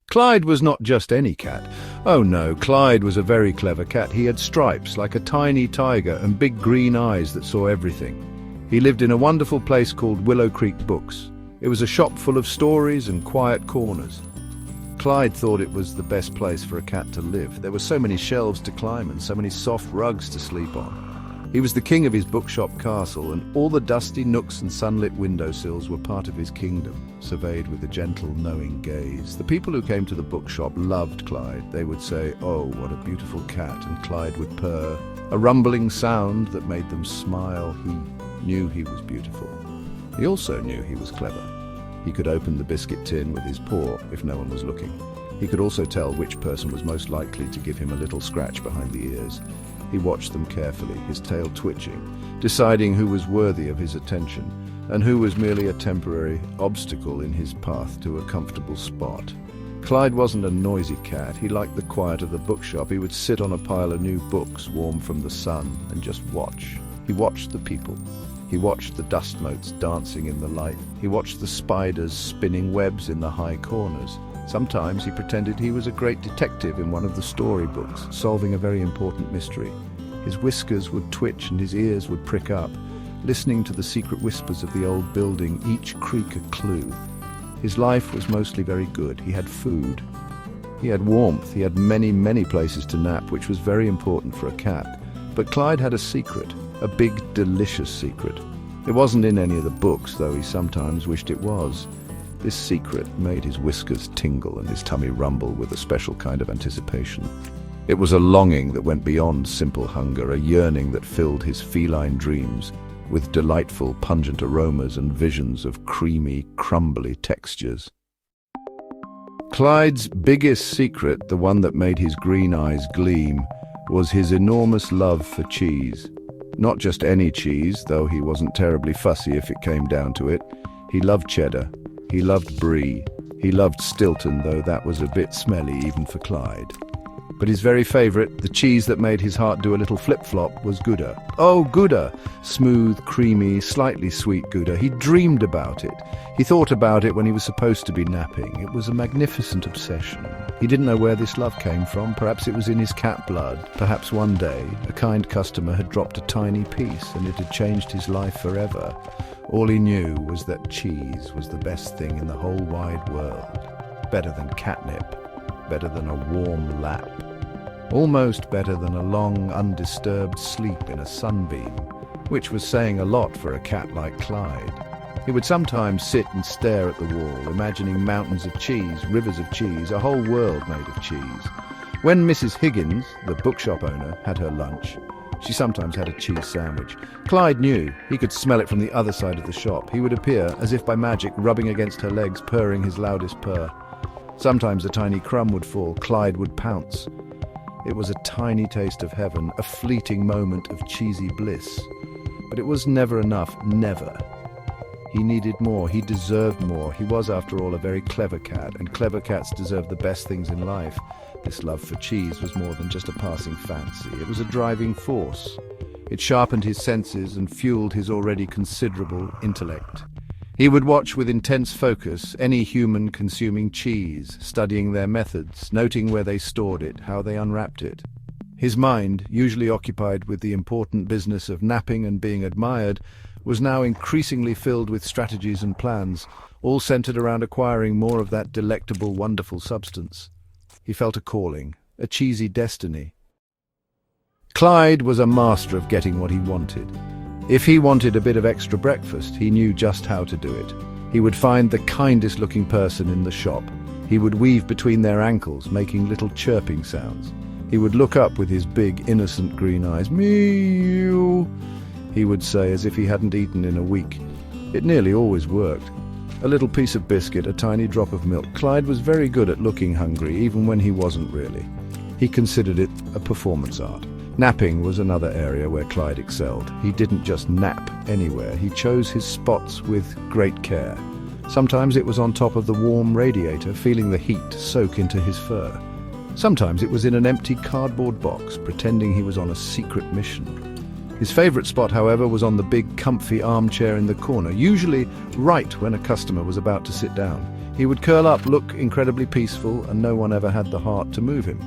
Clyde was not just any cat. Oh no, Clyde was a very clever cat. He had stripes like a tiny tiger and big green eyes that saw everything. He lived in a wonderful place called Willow Creek Books. It was a shop full of stories and quiet corners. Clyde thought it was the best place for a cat to live. There were so many shelves to climb and so many soft rugs to sleep on. He was the king of his bookshop castle, and all the dusty nooks and sunlit windowsills were part of his kingdom, surveyed with a gentle, knowing gaze. The people who came to the bookshop loved Clyde. They would say, "Oh, what a beautiful cat," and Clyde would purr, a rumbling sound that made them smile. He knew he was beautiful. He also knew he was clever. He could open the biscuit tin with his paw if no one was looking. He could also tell which person was most likely to give him a little scratch behind the ears. He watched them carefully, his tail twitching, deciding who was worthy of his attention and who was merely a temporary obstacle in his path to a comfortable spot. Clyde wasn't a noisy cat. He liked the quiet of the bookshop. He would sit on a pile of new books, warm from the sun, and just watch. He watched the people. He watched the dust motes dancing in the light. He watched the spiders spinning webs in the high corners. Sometimes he pretended he was a great detective in one of the storybooks, solving a very important mystery. His whiskers would twitch and his ears would prick up, listening to the secret whispers of the old building, each creak a clue. His life was mostly very good. He had food. He had warmth. He had many, many places to nap, which was very important for a cat. But Clyde had a secret, a big, delicious secret. It wasn't in any of the books, though he sometimes wished it was. This secret made his whiskers tingle and his tummy rumble with a special kind of anticipation. It was a longing that went beyond simple hunger, a yearning that filled his feline dreams with delightful, pungent aromas and visions of creamy, crumbly textures. Clyde's biggest secret, the one that made his green eyes gleam, was his enormous love for cheese. Not just any cheese, though he wasn't terribly fussy if it came down to it. He loved cheddar. He loved brie. He loved Stilton, though that was a bit smelly even for Clyde. But his very favourite, the cheese that made his heart do a little flip-flop, was Gouda. Oh, Gouda! Smooth, creamy, slightly sweet Gouda. He dreamed about it. He thought about it when he was supposed to be napping. It was a magnificent obsession. He didn't know where this love came from. Perhaps it was in his cat blood. Perhaps one day a kind customer had dropped a tiny piece and it had changed his life forever. All he knew was that cheese was the best thing in the whole wide world. Better than catnip. Better than a warm lap. Almost better than a long, undisturbed sleep in a sunbeam, which was saying a lot for a cat like Clyde. He would sometimes sit and stare at the wall, imagining mountains of cheese, rivers of cheese, a whole world made of cheese. When Mrs. Higgins, the bookshop owner, had her lunch, she sometimes had a cheese sandwich. Clyde knew. He could smell it from the other side of the shop. He would appear, as if by magic, rubbing against her legs, purring his loudest purr. Sometimes a tiny crumb would fall. Clyde would pounce. It was a tiny taste of heaven, a fleeting moment of cheesy bliss. But it was never enough, never. He needed more, he deserved more. He was, after all, a very clever cat, and clever cats deserve the best things in life. This love for cheese was more than just a passing fancy. It was a driving force. It sharpened his senses and fueled his already considerable intellect. He would watch with intense focus any human consuming cheese, studying their methods, noting where they stored it, how they unwrapped it. His mind, usually occupied with the important business of napping and being admired, was now increasingly filled with strategies and plans, all centered around acquiring more of that delectable, wonderful substance. He felt a calling, a cheesy destiny. Clyde was a master of getting what he wanted. If he wanted a bit of extra breakfast, he knew just how to do it. He would find the kindest-looking person in the shop. He would weave between their ankles, making little chirping sounds. He would look up with his big, innocent green eyes. "Meow," he would say, as if he hadn't eaten in a week. It nearly always worked. A little piece of biscuit, a tiny drop of milk. Clyde was very good at looking hungry, even when he wasn't really. He considered it a performance art. Napping was another area where Clyde excelled. He didn't just nap anywhere. He chose his spots with great care. Sometimes it was on top of the warm radiator, feeling the heat soak into his fur. Sometimes it was in an empty cardboard box, pretending he was on a secret mission. His favorite spot, however, was on the big, comfy armchair in the corner, usually right when a customer was about to sit down. He would curl up, look incredibly peaceful, and no one ever had the heart to move him.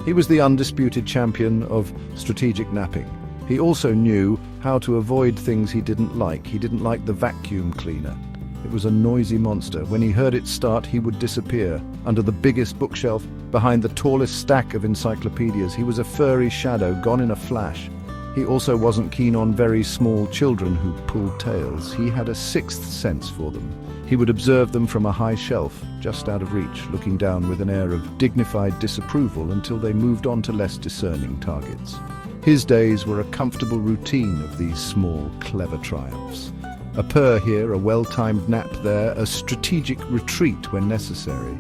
He was the undisputed champion of strategic napping. He also knew how to avoid things he didn't like. He didn't like the vacuum cleaner. It was a noisy monster. When he heard it start, he would disappear. Under the biggest bookshelf, behind the tallest stack of encyclopedias, he was a furry shadow, gone in a flash. He also wasn't keen on very small children who pulled tails. He had a sixth sense for them. He would observe them from a high shelf, just out of reach, looking down with an air of dignified disapproval until they moved on to less discerning targets. His days were a comfortable routine of these small, clever triumphs. A purr here, a well-timed nap there, a strategic retreat when necessary.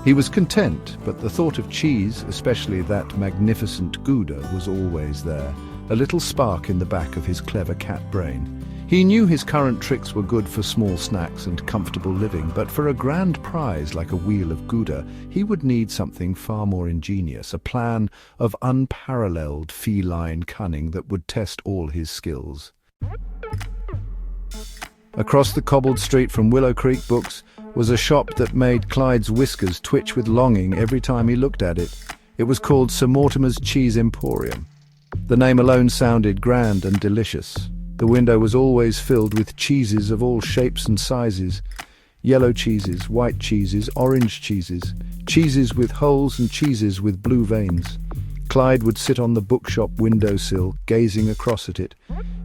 He was content, but the thought of cheese, especially that magnificent Gouda, was always there, a little spark in the back of his clever cat brain. He knew his current tricks were good for small snacks and comfortable living, but for a grand prize like a wheel of Gouda, he would need something far more ingenious, a plan of unparalleled feline cunning that would test all his skills. Across the cobbled street from Willow Creek Books was a shop that made Clyde's whiskers twitch with longing every time he looked at it. It was called Sir Mortimer's Cheese Emporium. The name alone sounded grand and delicious. The window was always filled with cheeses of all shapes and sizes. Yellow cheeses, white cheeses, orange cheeses, cheeses with holes and cheeses with blue veins. Clyde would sit on the bookshop windowsill, gazing across at it,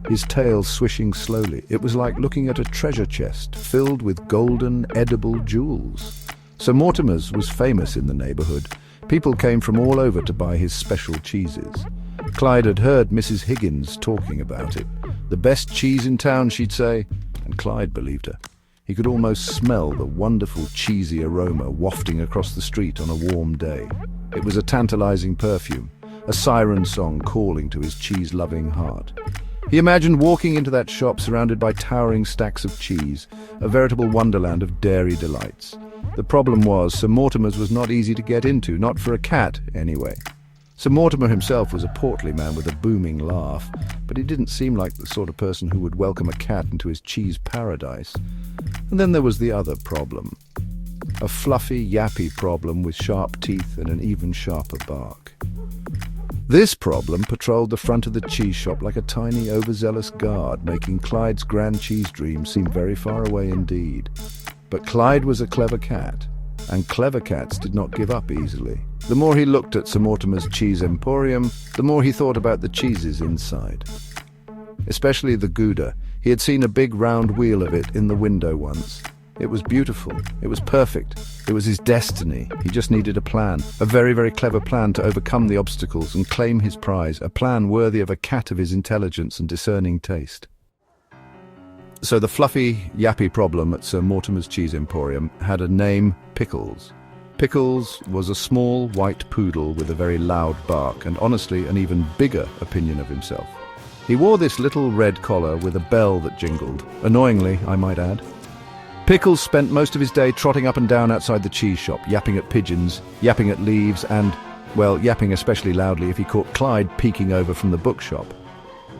his tail swishing slowly. It was like looking at a treasure chest filled with golden, edible jewels. Sir Mortimer's was famous in the neighborhood. People came from all over to buy his special cheeses. Clyde had heard Mrs. Higgins talking about it. The best cheese in town, she'd say, and Clyde believed her. He could almost smell the wonderful cheesy aroma wafting across the street on a warm day. It was a tantalizing perfume, a siren song calling to his cheese-loving heart. He imagined walking into that shop surrounded by towering stacks of cheese, a veritable wonderland of dairy delights. The problem was, Sir Mortimer's was not easy to get into, not for a cat, anyway. Sir Mortimer himself was a portly man with a booming laugh, but he didn't seem like the sort of person who would welcome a cat into his cheese paradise. And then there was the other problem. A fluffy, yappy problem with sharp teeth and an even sharper bark. This problem patrolled the front of the cheese shop like a tiny, overzealous guard, making Clyde's grand cheese dream seem very far away indeed. But Clyde was a clever cat, and clever cats did not give up easily. The more he looked at Sir Mortimer's Cheese Emporium, the more he thought about the cheeses inside. Especially the Gouda. He had seen a big round wheel of it in the window once. It was beautiful. It was perfect. It was his destiny. He just needed a plan, a very, very clever plan to overcome the obstacles and claim his prize, a plan worthy of a cat of his intelligence and discerning taste. So the fluffy, yappy problem at Sir Mortimer's Cheese Emporium had a name: Pickles. Pickles was a small white poodle with a very loud bark and honestly an even bigger opinion of himself. He wore this little red collar with a bell that jingled, annoyingly, I might add. Pickles spent most of his day trotting up and down outside the cheese shop, yapping at pigeons, yapping at leaves and, well, yapping especially loudly if he caught Clyde peeking over from the bookshop.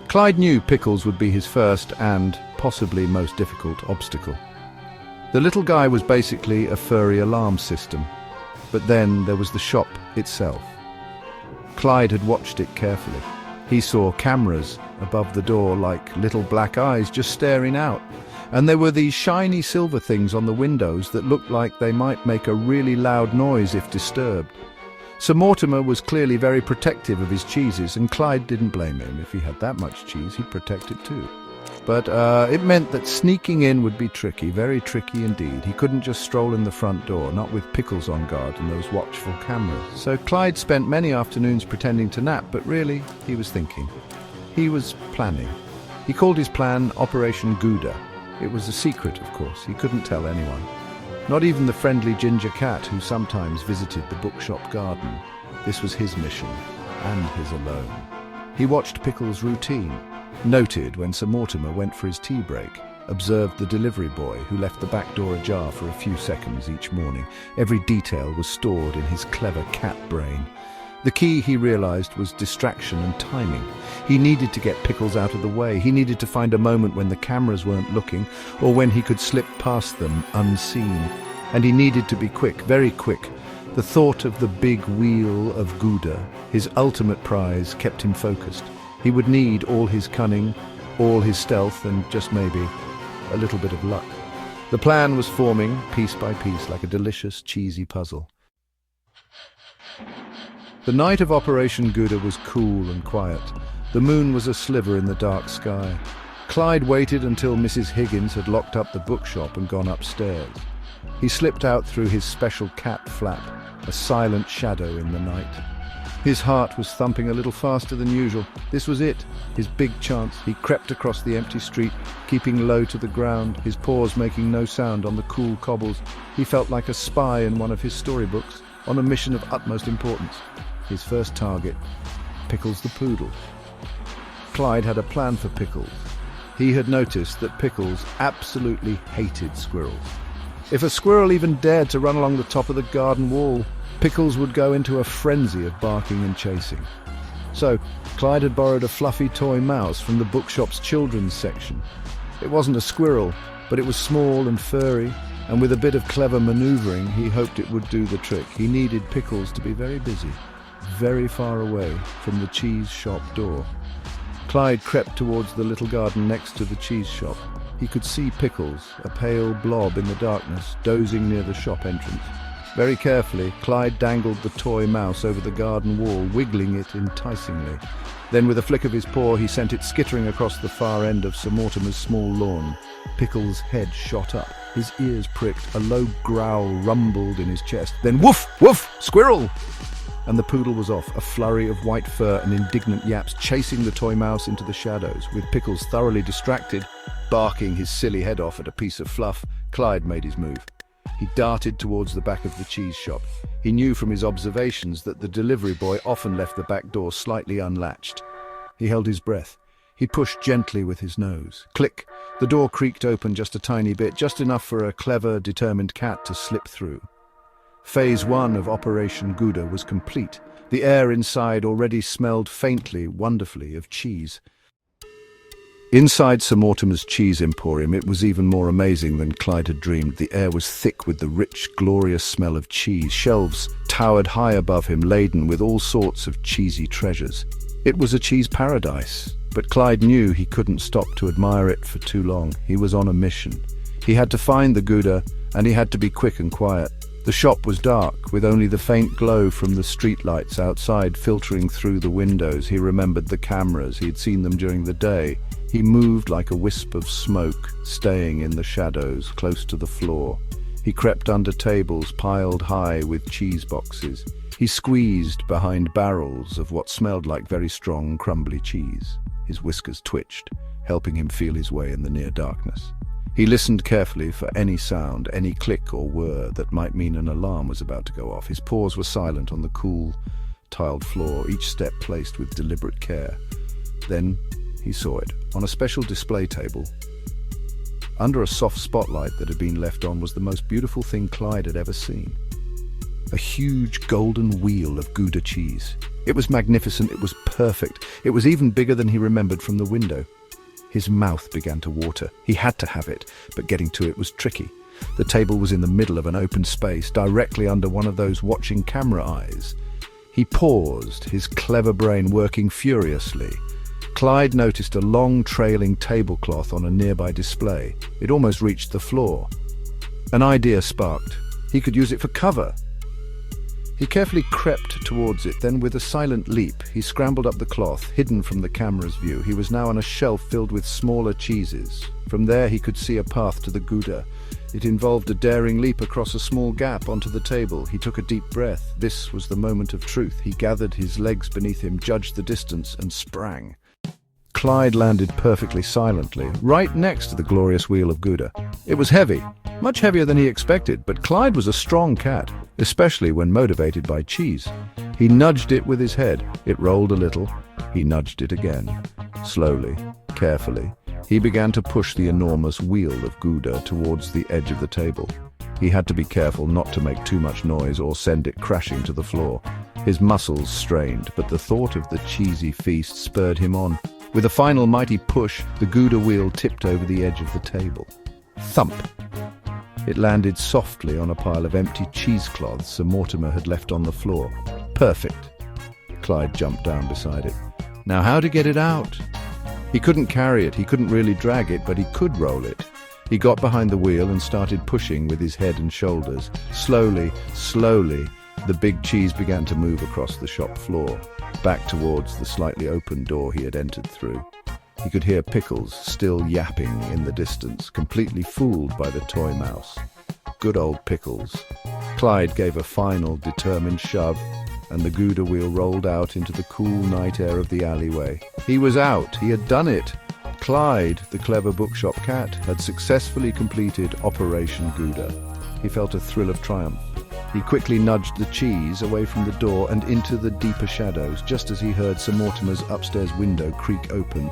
Clyde knew Pickles would be his first and possibly most difficult obstacle. The little guy was basically a furry alarm system. But then there was the shop itself. Clyde had watched it carefully. He saw cameras above the door like little black eyes just staring out. And there were these shiny silver things on the windows that looked like they might make a really loud noise if disturbed. Sir Mortimer was clearly very protective of his cheeses, and Clyde didn't blame him. If he had that much cheese, he'd protect it too. But it meant that sneaking in would be tricky, very tricky indeed. He couldn't just stroll in the front door, not with Pickles on guard and those watchful cameras. So Clyde spent many afternoons pretending to nap, but really, he was thinking. He was planning. He called his plan Operation Gouda. It was a secret, of course. He couldn't tell anyone. Not even the friendly ginger cat who sometimes visited the bookshop garden. This was his mission, and his alone. He watched Pickles' routine, noted when Sir Mortimer went for his tea break, observed the delivery boy who left the back door ajar for a few seconds each morning. Every detail was stored in his clever cat brain. The key, he realized, was distraction and timing. He needed to get Pickles out of the way. He needed to find a moment when the cameras weren't looking, or when he could slip past them unseen. and he needed to be quick, very quick. The thought of the big wheel of Gouda, his ultimate prize, kept him focused. He would need all his cunning, all his stealth, and just maybe a little bit of luck. The plan was forming, piece by piece, like a delicious, cheesy puzzle. The night of Operation Gouda was cool and quiet. The moon was a sliver in the dark sky. Clyde waited until Mrs. Higgins had locked up the bookshop and gone upstairs. He slipped out through his special cat flap, a silent shadow in the night. His heart was thumping a little faster than usual. This was it, his big chance. He crept across the empty street, keeping low to the ground, his paws making no sound on the cool cobbles. He felt like a spy in one of his storybooks, on a mission of utmost importance. His first target, Pickles the poodle. Clyde had a plan for Pickles. He had noticed that Pickles absolutely hated squirrels. If a squirrel even dared to run along the top of the garden wall, Pickles would go into a frenzy of barking and chasing. So, Clyde had borrowed a fluffy toy mouse from the bookshop's children's section. It wasn't a squirrel, but it was small and furry, and with a bit of clever maneuvering, he hoped it would do the trick. He needed Pickles to be very busy, very far away from the cheese shop door. Clyde crept towards the little garden next to the cheese shop. He could see Pickles, a pale blob in the darkness, dozing near the shop entrance. Very carefully, Clyde dangled the toy mouse over the garden wall, wiggling it enticingly. Then with a flick of his paw, he sent it skittering across the far end of Sir Mortimer's small lawn. Pickles' head shot up. His ears pricked. A low growl rumbled in his chest. Then woof! Woof! Squirrel! And the poodle was off, a flurry of white fur and indignant yaps chasing the toy mouse into the shadows. With Pickles thoroughly distracted, barking his silly head off at a piece of fluff, Clyde made his move. He darted towards the back of the cheese shop. He knew from his observations that the delivery boy often left the back door slightly unlatched. He held his breath. He pushed gently with his nose. Click! The door creaked open just a tiny bit, just enough for a clever, determined cat to slip through. Phase 1 of Operation Gouda was complete. The air inside already smelled faintly, wonderfully, of cheese. Inside Sir Mortimer's cheese emporium, it was even more amazing than Clyde had dreamed. The air was thick with the rich, glorious smell of cheese. Shelves towered high above him, laden with all sorts of cheesy treasures. It was a cheese paradise, but Clyde knew he couldn't stop to admire it for too long. He was on a mission. He had to find the Gouda, and he had to be quick and quiet. The shop was dark, with only the faint glow from the streetlights outside filtering through the windows. He remembered the cameras. He had seen them during the day. He moved like a wisp of smoke, staying in the shadows, close to the floor. He crept under tables piled high with cheese boxes. He squeezed behind barrels of what smelled like very strong, crumbly cheese. His whiskers twitched, helping him feel his way in the near darkness. He listened carefully for any sound, any click or whir that might mean an alarm was about to go off. His paws were silent on the cool, tiled floor, each step placed with deliberate care. Then he saw it. On a special display table, under a soft spotlight that had been left on, was the most beautiful thing Clyde had ever seen. A huge golden wheel of Gouda cheese. It was magnificent, it was perfect. It was even bigger than he remembered from the window. His mouth began to water. He had to have it, but getting to it was tricky. The table was in the middle of an open space, directly under one of those watching camera eyes. He paused, his clever brain working furiously. Clyde noticed a long trailing tablecloth on a nearby display. It almost reached the floor. An idea sparked. He could use it for cover. He carefully crept towards it, then with a silent leap, he scrambled up the cloth, hidden from the camera's view. He was now on a shelf filled with smaller cheeses. From there he could see a path to the Gouda. It involved a daring leap across a small gap onto the table. He took a deep breath. This was the moment of truth. He gathered his legs beneath him, judged the distance, and sprang. Clyde landed perfectly silently, right next to the glorious wheel of Gouda. It was heavy, much heavier than he expected, but Clyde was a strong cat, especially when motivated by cheese. He nudged it with his head. It rolled a little. He nudged it again. Slowly, carefully, he began to push the enormous wheel of Gouda towards the edge of the table. He had to be careful not to make too much noise or send it crashing to the floor. His muscles strained, but the thought of the cheesy feast spurred him on. With a final mighty push, the Gouda wheel tipped over the edge of the table. Thump! It landed softly on a pile of empty cheesecloths Sir Mortimer had left on the floor. Perfect. Clyde jumped down beside it. Now how to get it out? He couldn't carry it, he couldn't really drag it, but he could roll it. He got behind the wheel and started pushing with his head and shoulders. Slowly, the big cheese began to move across the shop floor, back towards the slightly open door he had entered through. He could hear Pickles still yapping in the distance, completely fooled by the toy mouse. Good old Pickles. Clyde gave a final, determined shove, and the Gouda wheel rolled out into the cool night air of the alleyway. He was out. He had done it. Clyde, the clever bookshop cat, had successfully completed Operation Gouda. He felt a thrill of triumph. He quickly nudged the cheese away from the door and into the deeper shadows, just as he heard Sir Mortimer's upstairs window creak open,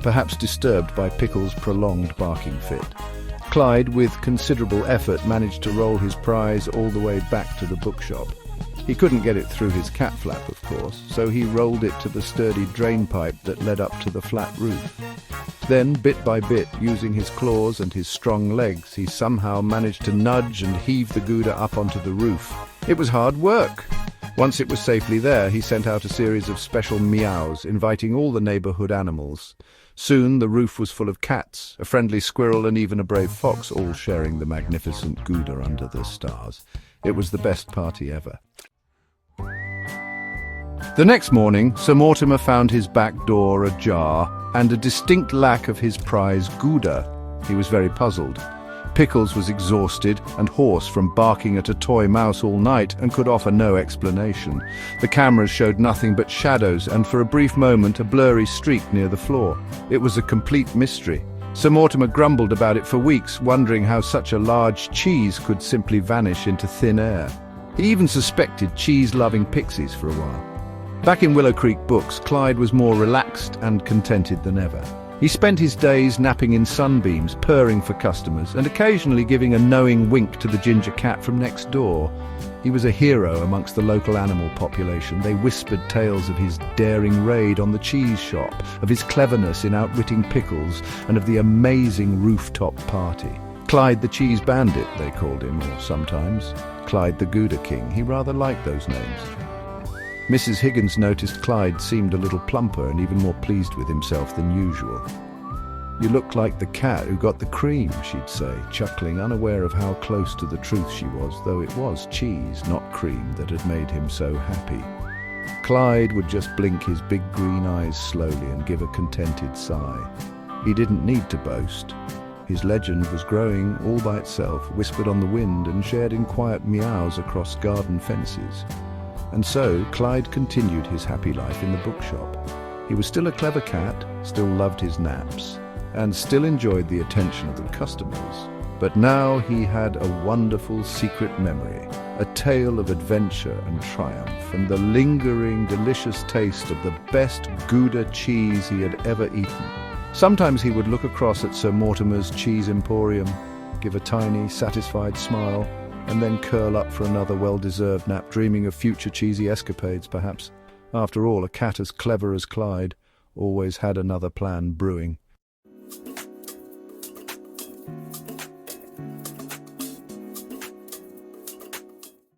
perhaps disturbed by Pickles' prolonged barking fit. Clyde, with considerable effort, managed to roll his prize all the way back to the bookshop. He couldn't get it through his cat flap, of course, so he rolled it to the sturdy drain pipe that led up to the flat roof. Then, bit by bit, using his claws and his strong legs, he somehow managed to nudge and heave the Gouda up onto the roof. It was hard work. Once it was safely there, he sent out a series of special meows, inviting all the neighborhood animals. Soon the roof was full of cats, a friendly squirrel and even a brave fox, all sharing the magnificent Gouda under the stars. It was the best party ever. The next morning, Sir Mortimer found his back door ajar and a distinct lack of his prize Gouda. He was very puzzled. Pickles was exhausted and hoarse from barking at a toy mouse all night and could offer no explanation. The cameras showed nothing but shadows and for a brief moment a blurry streak near the floor. It was a complete mystery. Sir Mortimer grumbled about it for weeks, wondering how such a large cheese could simply vanish into thin air. He even suspected cheese-loving pixies for a while. Back in Willow Creek Books, Clyde was more relaxed and contented than ever. He spent his days napping in sunbeams, purring for customers, and occasionally giving a knowing wink to the ginger cat from next door. He was a hero amongst the local animal population. They whispered tales of his daring raid on the cheese shop, of his cleverness in outwitting Pickles, and of the amazing rooftop party. Clyde the Cheese Bandit, they called him, or sometimes Clyde the Gouda King. He rather liked those names. Mrs. Higgins noticed Clyde seemed a little plumper and even more pleased with himself than usual. "You look like the cat who got the cream," she'd say, chuckling, unaware of how close to the truth she was, though it was cheese, not cream, that had made him so happy. Clyde would just blink his big green eyes slowly and give a contented sigh. He didn't need to boast. His legend was growing all by itself, whispered on the wind and shared in quiet meows across garden fences. And so Clyde continued his happy life in the bookshop. He was still a clever cat, still loved his naps, and still enjoyed the attention of the customers. But now he had a wonderful secret memory, a tale of adventure and triumph, and the lingering, delicious taste of the best Gouda cheese he had ever eaten. Sometimes he would look across at Sir Mortimer's cheese emporium, give a tiny, satisfied smile, and then curl up for another well-deserved nap, dreaming of future cheesy escapades, perhaps. After all, a cat as clever as Clyde always had another plan brewing.